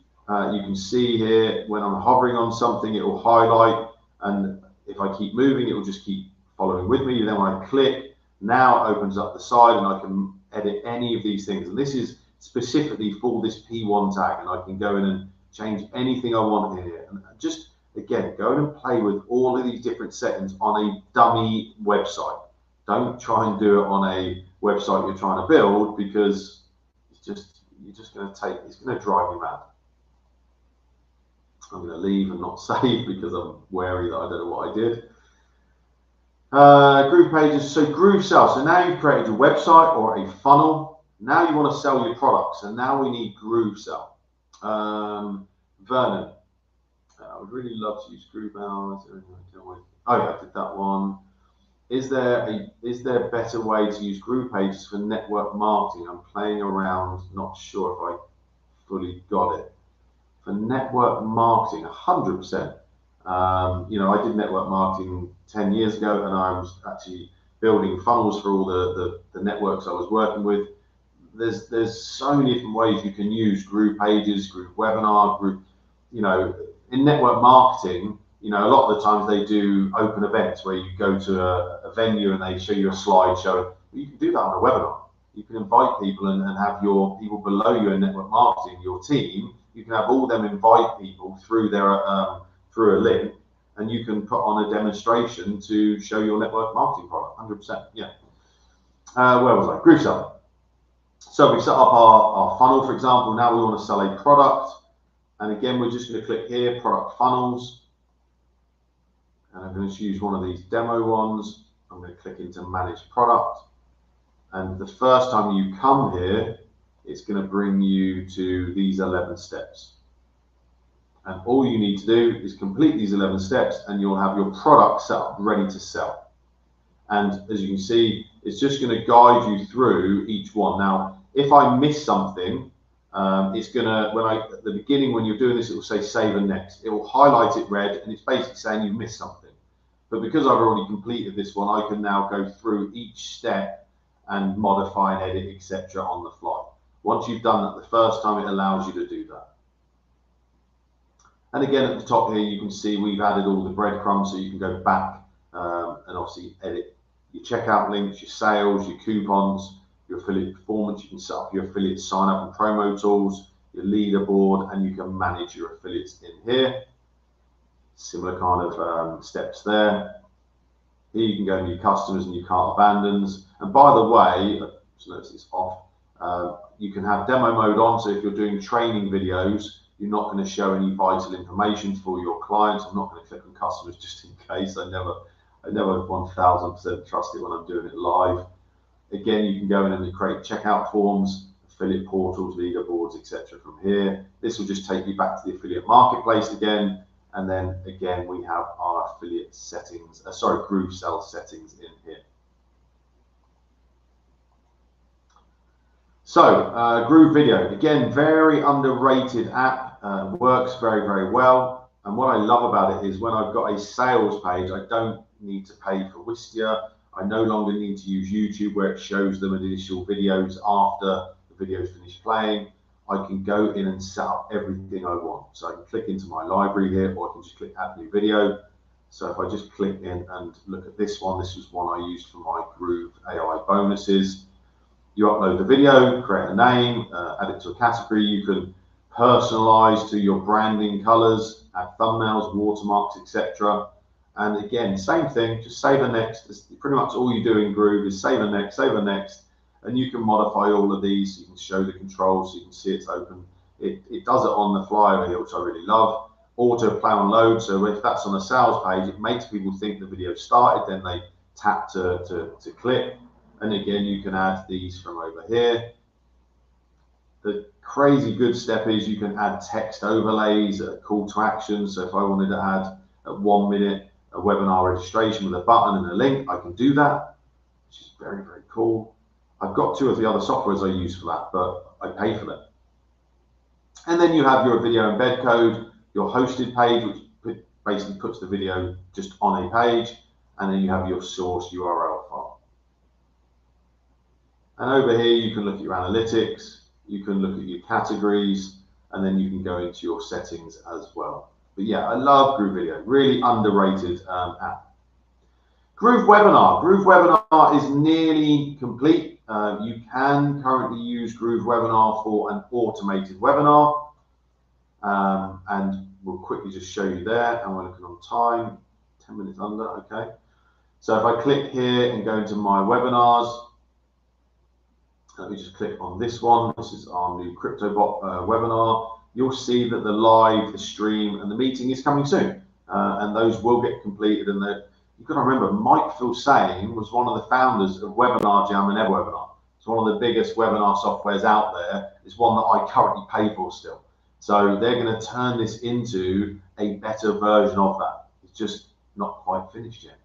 [SPEAKER 2] you can see here, when I'm hovering on something, it will highlight, and if I keep moving, it will just keep following with me. Then when I click, now it opens up the side and I can edit any of these things. And this is specifically for this P1 tag, and I can go in and change anything I want in here. And just, again, go in and play with all of these different settings on a dummy website. Don't try and do it on a website you're trying to build, because you're just going to it's going to drive you mad. I'm going to leave and not save because I'm wary that I don't know what I did. Groove pages, so GrooveSell. So now you've created a website or a funnel. Now you want to sell your products, and now we need GrooveSell. Vernon, I would really love to use GrooveSell. Oh yeah, I did that one. Is there a better way to use Groove pages for network marketing? I'm playing around, not sure if I fully got it. For network marketing, 100%. You know, I did network marketing 10 years ago, and I was actually building funnels for all the networks I was working with. There's so many different ways you can use Groove pages, Groove webinar, Groove, you know, in network marketing. You know, a lot of the times they do open events where you go to a venue and they show you a slideshow. You can do that on a webinar. You can invite people and have your people below you in network marketing, your team. You can have all them invite people through their through a link, and you can put on a demonstration to show your network marketing product. 100%. Yeah. Where was I? GrooveSell. So we set up our funnel, for example. Now we want to sell a product, and again we're just going to click here, product funnels, and I'm going to choose one of these demo ones. I'm going to click into manage product, and the first time you come here, it's going to bring you to these 11 steps. And all you need to do is complete these 11 steps, and you'll have your product set up ready to sell. And as you can see, it's just going to guide you through each one. Now, if I miss something, it's going to, at the beginning, when you're doing this, it will say save and next. It will highlight it red, and it's basically saying you missed something. But because I've already completed this one, I can now go through each step and modify and edit, etc. on the fly. Once you've done that the first time, it allows you to do that. And again, at the top here, you can see we've added all the breadcrumbs, so you can go back and obviously edit your checkout links, your sales, your coupons, your affiliate performance. You can set up your affiliate sign up and promo tools, your leaderboard, and you can manage your affiliates in here. Similar kind of steps there. Here you can go into your customers and your cart abandons. And by the way, just notice it's off. You can have demo mode on, so if you're doing training videos, you're not going to show any vital information for your clients. I'm not going to click on customers just in case. I never 1000% trust it when I'm doing it live. Again, you can go in and create checkout forms, affiliate portals, leaderboards, etc. from here. This will just take you back to the affiliate marketplace again. And then again, we have our affiliate settings, GrooveSell settings in here. So Groove Video, again, very underrated app, works very, very well. And what I love about it is when I've got a sales page, I don't need to pay for Wistia. I no longer need to use YouTube where it shows them additional videos after the video's finished playing. I can go in and set up everything I want. So I can click into my library here, or I can just click add new video. So if I just click in and look at this one, this was one I used for my Groove AI bonuses. You upload the video, create a name, add it to a category. You can personalize to your branding colors, add thumbnails, watermarks, etc. And again, same thing, just save and next. It's pretty much all you do in Groove is save and next, and you can modify all of these. You can show the controls, so you can see it's open. It does it on the fly over here, which I really love. Auto play on load, so if that's on a sales page, it makes people think the video started, then they tap to click. And again, you can add these from over here. The crazy good step is you can add text overlays, a call to action. So if I wanted to add at 1 minute a webinar registration with a button and a link, I can do that, which is very, very cool. I've got 2 of the other softwares I use for that, but I pay for them. And then you have your video embed code, your hosted page, which basically puts the video just on a page, and then you have your source URL file. And over here, you can look at your analytics, you can look at your categories, and then you can go into your settings as well. But yeah, I love Groove Video, really underrated app. Groove Webinar. Groove Webinar is nearly complete. You can currently use Groove Webinar for an automated webinar. And we'll quickly just show you there. And we're looking on time, 10 minutes under, okay. So if I click here and go into my webinars, let me just click on this one. This is our new CryptoBot webinar. You'll see that the live, the stream, and the meeting is coming soon. And those will get completed. And you've got to remember, Mike Filsaime was one of the founders of Webinar Jam and EverWebinar. It's one of the biggest webinar softwares out there. It's one that I currently pay for still. So they're going to turn this into a better version of that. It's just not quite finished yet.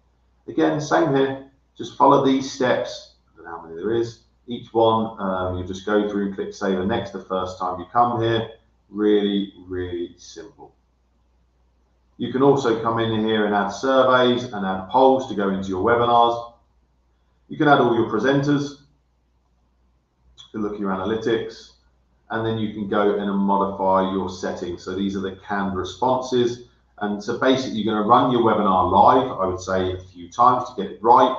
[SPEAKER 2] Again, same here. Just follow these steps. I don't know how many there is. Each one, you just go through, click save and next the first time you come here. Really, really simple. You can also come in here and add surveys and add polls to go into your webinars. You can add all your presenters. You can look at your analytics, and then you can go in and modify your settings. So these are the canned responses. And so basically you're going to run your webinar live, I would say a few times to get it right.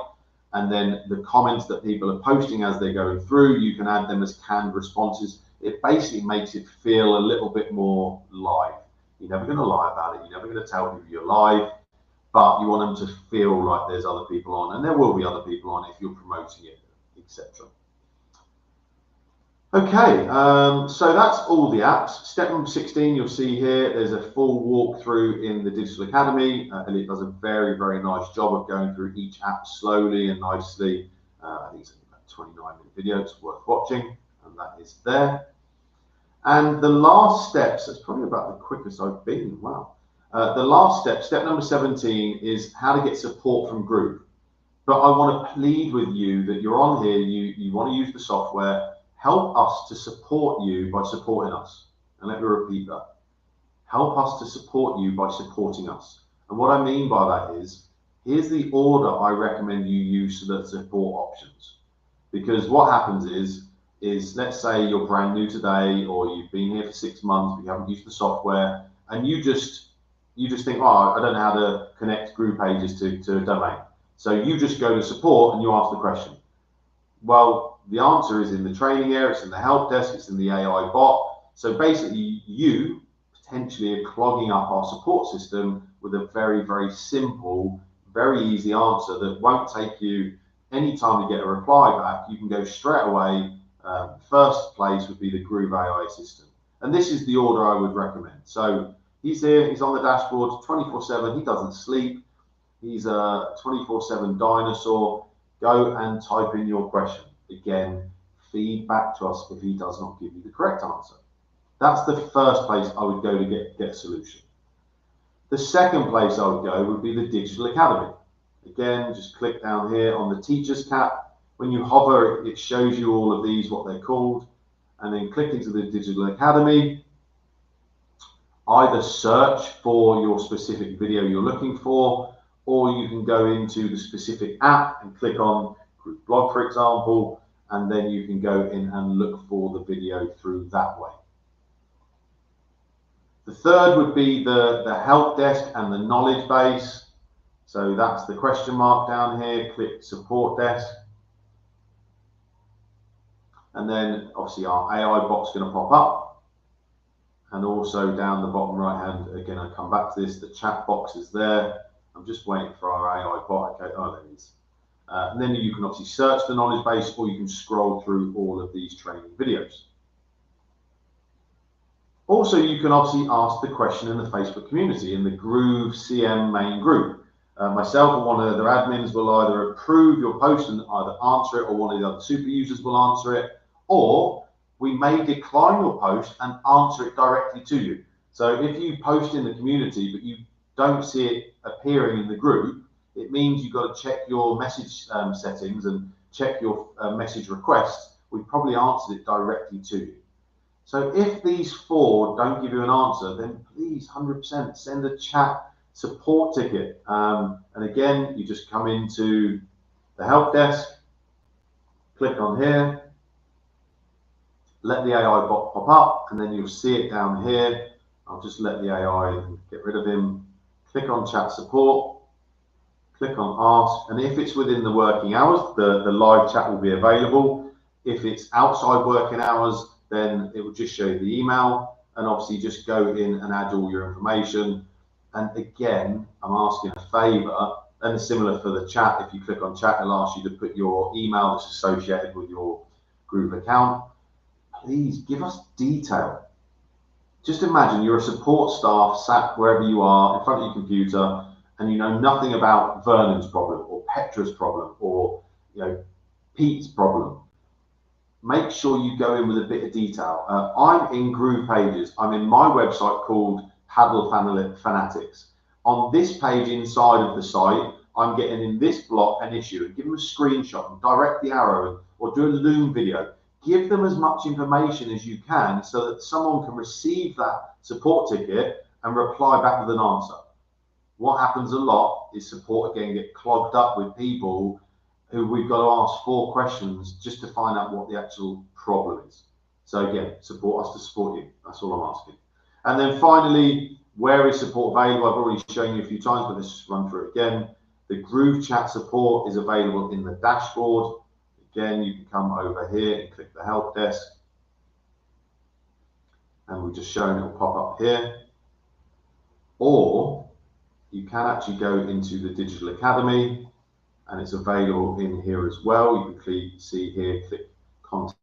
[SPEAKER 2] And then the comments that people are posting as they're going through, you can add them as canned responses. It basically makes it feel a little bit more live. You're never going to lie about it. You're never going to tell people you're live, but you want them to feel like there's other people on, and there will be other people on if you're promoting it, etc. Okay, so that's all the apps. Step number 16, you'll see here, there's a full walkthrough in the Digital Academy. Elliot does a very, very nice job of going through each app slowly and nicely. I think it's a 29-minute video, it's worth watching, and that is there. And the last steps, that's probably about the quickest I've been, wow. The last step, step number 17, is how to get support from Groove. But I want to plead with you that you're on here, you want to use the software. Help us to support you by supporting us. And let me repeat that. Help us to support you by supporting us. And what I mean by that is, here's the order I recommend you use for the support options. Because what happens is let's say you're brand new today, or you've been here for 6 months, but you haven't used the software, and you just think, oh, I don't know how to connect Groove pages to a domain. So you just go to support and you ask the question. Well, the answer is in the training area, it's in the help desk, it's in the AI bot. So basically, you potentially are clogging up our support system with a very, very simple, very easy answer that won't take you any time to get a reply back. You can go straight away. First place would be the Groove AI assistant. And this is the order I would recommend. So he's here, he's on the dashboard 24/7, he doesn't sleep. He's a 24/7 dinosaur. Go and type in your question. Again, feedback to us if he does not give you the correct answer. That's the first place I would go to get a solution. The second place I would go would be the Digital Academy. Again, just click down here on the Teachers cap. When you hover, it shows you all of these, what they're called, and then click into the Digital Academy. Either search for your specific video you're looking for, or you can go into the specific app and click on Group Blog, for example, and then you can go in and look for the video through that way. The third would be the help desk and the knowledge base. So that's the question mark down here, click support desk. And then obviously our AI bot's going to pop up. And also down the bottom right hand, again, I come back to this, the chat box is there. I'm just waiting for our AI bot. Okay, oh, there it is. And then you can obviously search the knowledge base, or you can scroll through all of these training videos. Also, you can obviously ask the question in the Facebook community, in the Groove.cm main group. Myself or one of the other admins will either approve your post and either answer it, or one of the other super users will answer it, or we may decline your post and answer it directly to you. So if you post in the community, but you don't see it appearing in the group, it means you've got to check your message settings and check your message requests. We probably answered it directly to you. So if these 4 don't give you an answer, then please 100% send a chat support ticket. And again, you just come into the help desk, click on here, let the AI bot pop up, and then you'll see it down here. I'll just let the AI get rid of him. Click on chat support, click on ask, and if it's within the working hours, the live chat will be available. If it's outside working hours, then it will just show you the email, and obviously just go in and add all your information. And again, I'm asking a favor, and similar for the chat. If you click on chat, it'll ask you to put your email that's associated with your Groove account. Please give us detail. Just imagine you're a support staff sat wherever you are in front of your computer, and you know nothing about Vernon's problem or Petra's problem or Pete's problem. Make sure you go in with a bit of detail. I'm in Groove Pages. I'm in my website called Paddle Fanatics. On this page inside of the site, I'm getting in this block an issue, and give them a screenshot and direct the arrow, or do a Loom video. Give them as much information as you can so that someone can receive that support ticket and reply back with an answer. What happens a lot is support again get clogged up with people who we've got to ask 4 questions just to find out what the actual problem is. So again, support us to support you. That's all I'm asking. And then finally, where is support available? I've already shown you a few times, but let's just run through it again. The Groove chat support is available in the dashboard. Again, you can come over here and click the help desk, and we've just shown it will pop up here. Or you can actually go into the Digital Academy, and it's available in here as well. You can see here, click contact